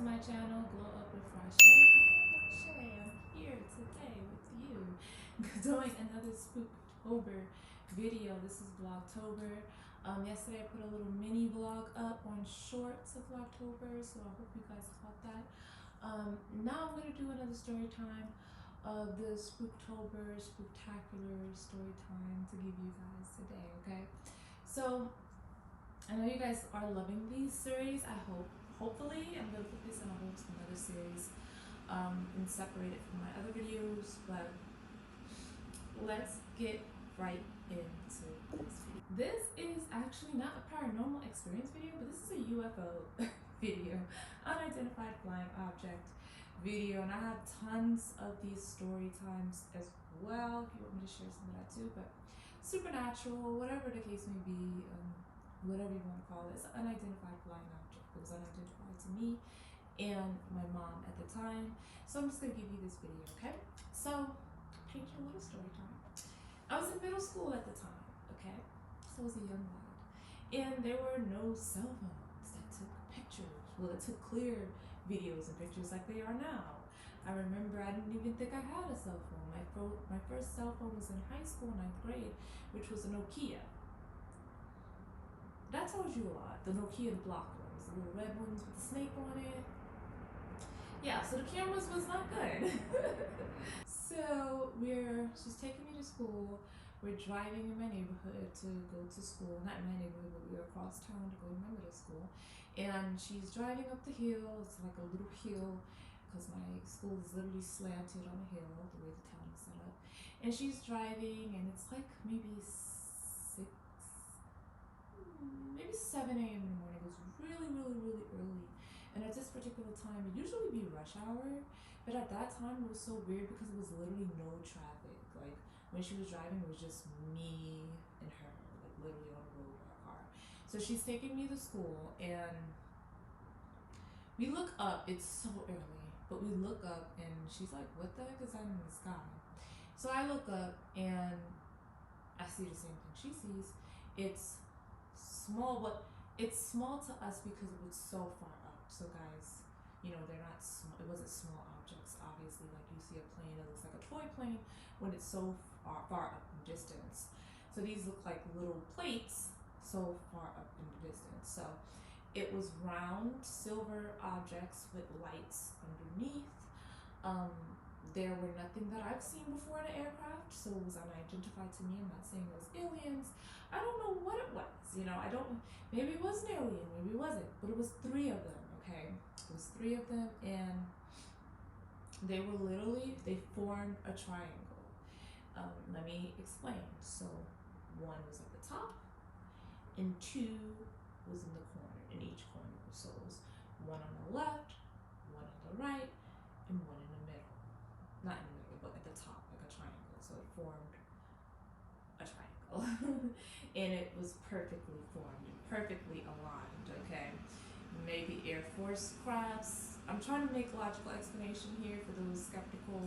to my channel, Glow Up with Frashay. I'm Frashay. I'm here today with you doing another Spooktober video. This is Vlogtober. Yesterday I put a little mini vlog up on shorts of Vlogtober, so I hope you guys caught that. Now I'm going to do another story time of the Spooktober Spooktacular story time to give you guys today, okay? So I know you guys are loving these series. I hope. Hopefully, I'm going to put this in a whole another series and separate it from my other videos. But let's get right into this video. This is actually not a paranormal experience video, but this is a UFO video, unidentified flying object video, and I have tons of these story times as well. If you want me to share some of that too, but supernatural, whatever the case may be. Whatever you want to call it, it's an unidentified flying object. It was unidentified to me and my mom at the time. So I'm just going to give you this video, okay? So, paint your little story time. I was in middle school at the time, okay? So I was a young lad. And there were no cell phones that took pictures. Well, it took clear videos and pictures like they are now. I remember I didn't even think I had a cell phone. My first cell phone was in high school, 9th grade, which was a Nokia. That told you a lot. The Nokia block ones, the little red ones with the snake on it. Yeah, so the cameras was not good. So she's taking me to school. We're driving in my neighborhood to go to school. Not in my neighborhood, but we were across town to go to my middle school. And she's driving up the hill. It's like a little hill because my school is literally slanted on a hill, the way the town is set up. And she's driving, and it's like maybe 7 a.m. in the morning. It was really, really, really early. And at this particular time, it usually be rush hour, but at that time it was so weird because it was literally no traffic. Like when she was driving, it was just me and her, like literally on the road in our car. So she's taking me to school, and we look up. It's so early, but we look up, and she's like, "What the heck is that in the sky?" So I look up, and I see the same thing she sees. It's small, but it's small to us because it was so far up. So guys, you know, they're not small. It wasn't small objects, obviously. Like you see a plane that looks like a toy plane when it's so far up in distance. So these look like little plates so far up in the distance. So it was round silver objects with lights underneath. There were nothing that I've seen before in an aircraft, so it was unidentified to me. I'm not saying it was aliens. I don't know what it was, you know. Maybe it was an alien, maybe it wasn't, but it was 3 of them, okay? It was 3 of them, and they formed a triangle. Let me explain. So 1 was at the top, and 2 was in the corner, in each corner. So it was 1 on the left, 1 on the right, and 1 in the middle. Not in the middle, but at the top, like a triangle. So it formed a triangle. And it was perfectly formed, perfectly aligned, okay? Maybe Air Force crafts. I'm trying to make logical explanation here for those skeptical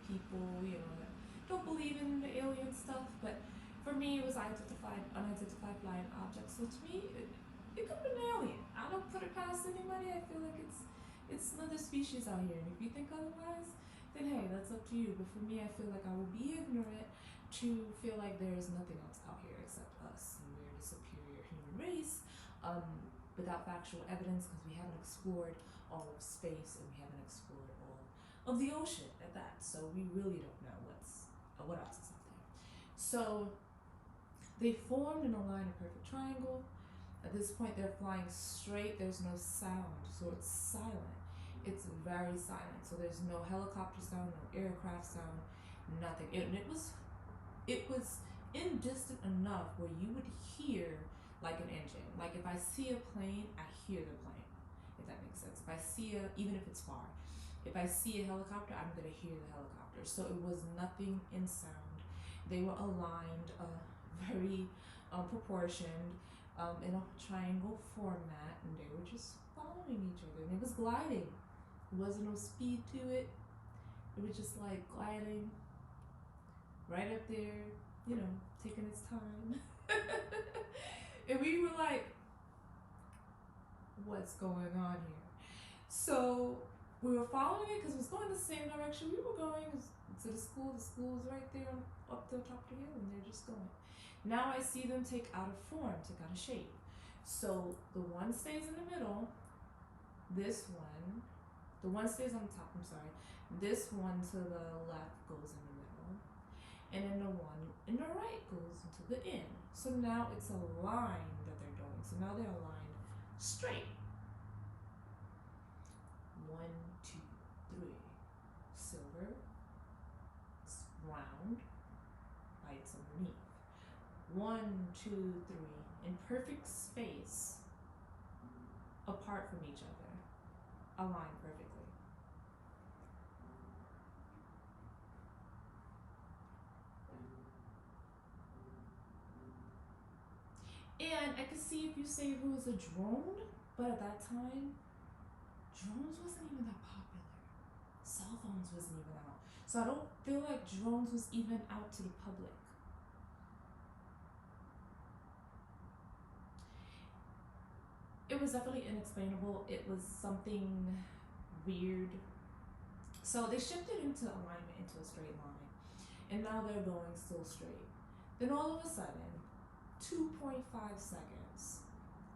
people, you know, that don't believe in the alien stuff. But for me, it was unidentified flying objects. So to me, it could have been an alien. I don't put it past anybody. I feel like it's another species out here. And if you think otherwise, then hey, that's up to you. But for me, I feel like I would be ignorant to feel like there is nothing else out here except us, and we're the superior human race, without factual evidence, because we haven't explored all of space, and we haven't explored all of the ocean at that. So we really don't know what else is out there. So they formed in a line, a perfect triangle. At this point, they're flying straight. There's no sound, so it's silent. It's very silent. So there's no helicopter sound, no aircraft sound, nothing. And it was indistant enough where you would hear like an engine. Like if I see a plane, I hear the plane, if that makes sense. If I see even if it's far, if I see a helicopter, I'm gonna hear the helicopter. So it was nothing in sound. They were aligned, very proportioned, in a triangle format, and they were just following each other, and it was gliding. There wasn't no speed to it. It was just like gliding right up there, you know, taking its time. And we were like, what's going on here? So we were following it because it was going the same direction we were going to the school. The school is right there up the top of the hill, and they're just going. Now I see them take out a form, take out a shape. So the one stays in the middle. This one, the one stays on the top. I'm sorry. This one to the left goes in the middle, and then the one in the right goes into the end. So now it's a line that they're doing. So now they're aligned straight. 1, 2, 3. Silver, round, lights underneath. 1, 2, 3. In perfect space, apart from each other, aligned perfectly. And I could see if you say if it was a drone, but at that time, drones wasn't even that popular. Cell phones wasn't even out. So I don't feel like drones was even out to the public. It was definitely inexplainable. It was something weird. So they shifted into alignment into a straight line. And now they're going still straight. Then all of a sudden, 2.5 seconds,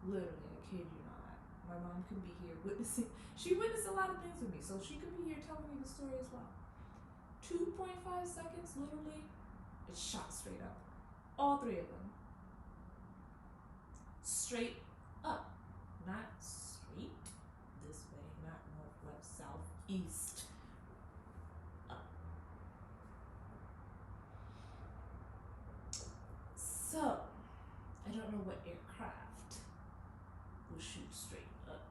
literally, I kid you not, my mom can be here witnessing. She witnessed a lot of things with me, so she could be here telling me the story as well. 2.5 seconds, literally, it shot straight up. All 3 of them. Straight up. Not straight this way, not north, west, south, east. Up. So, I don't know what aircraft will shoot straight up,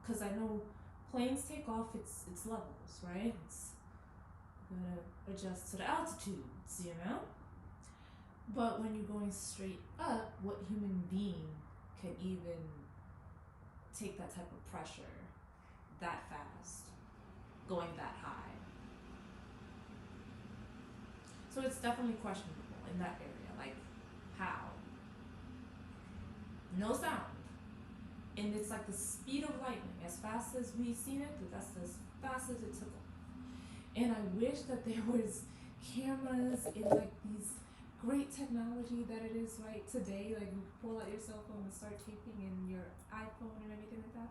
because I know planes take off, it's levels, right? It's gonna adjust to the altitudes, you know? But when you're going straight up, what human being can even take that type of pressure that fast, going that high? So it's definitely questionable in that area, like how? No sound. And it's like the speed of lightning. As fast as we seen it, that's as fast as it took off. And I wish that there was cameras in like these great technology that it is right today. Like you pull out your cell phone and start taping in your iPhone and everything like that.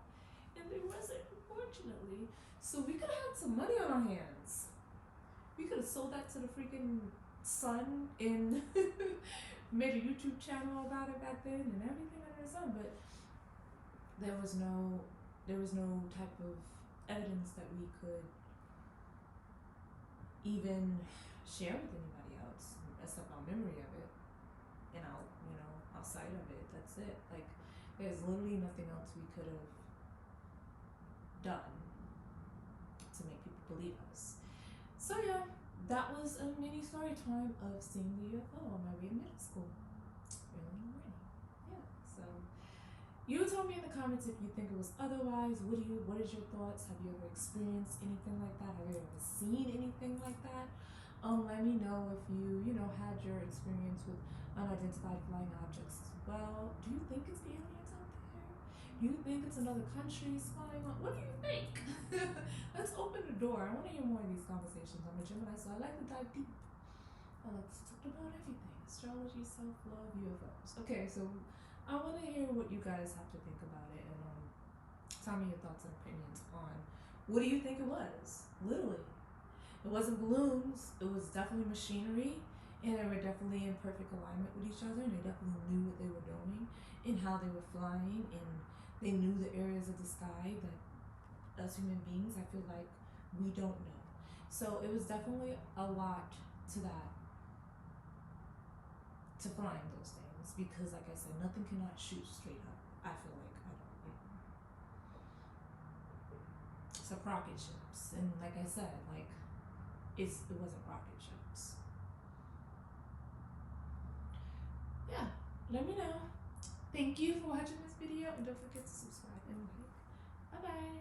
And there wasn't, unfortunately. So we could have had some money on our hands. We could have sold that to the freaking Sun and made a YouTube channel about it back then and everything under the sun. But there was no type of evidence that we could even share with anybody else except our memory of it and outside of it. That's it. Like there's literally nothing else we could have done to make people believe us. So yeah, that was a mini story time of seeing the UFO on my way to middle school. Really. Yeah. So you tell me in the comments if you think it was otherwise. What is your thoughts? Have you ever experienced anything like that? Have you ever seen anything like that? Let me know if you had your experience with unidentified flying objects as well. Do you think it's the aliens out there? Do you think it's another country's flying on? What do you think? Let's open the door. I want to hear more of these conversations. I'm a Gemini, so I like to dive deep. I like to talk about everything. Astrology, self-love, UFOs. Okay, so I want to hear what you guys have to think about it, and tell me your thoughts and opinions on what do you think it was. Literally, it wasn't balloons. It was definitely machinery, and they were definitely in perfect alignment with each other, and they definitely knew what they were doing and how they were flying, and they knew the areas of the sky that us human beings, I feel like, we don't know. So it was definitely a lot to that, to find those things, because like I said, nothing cannot shoot straight up. I feel like I don't know. It's like rocket ships, and like I said, like it wasn't rocket ships. Yeah, let me know. Thank you for watching this video, and don't forget to subscribe and like. Bye bye.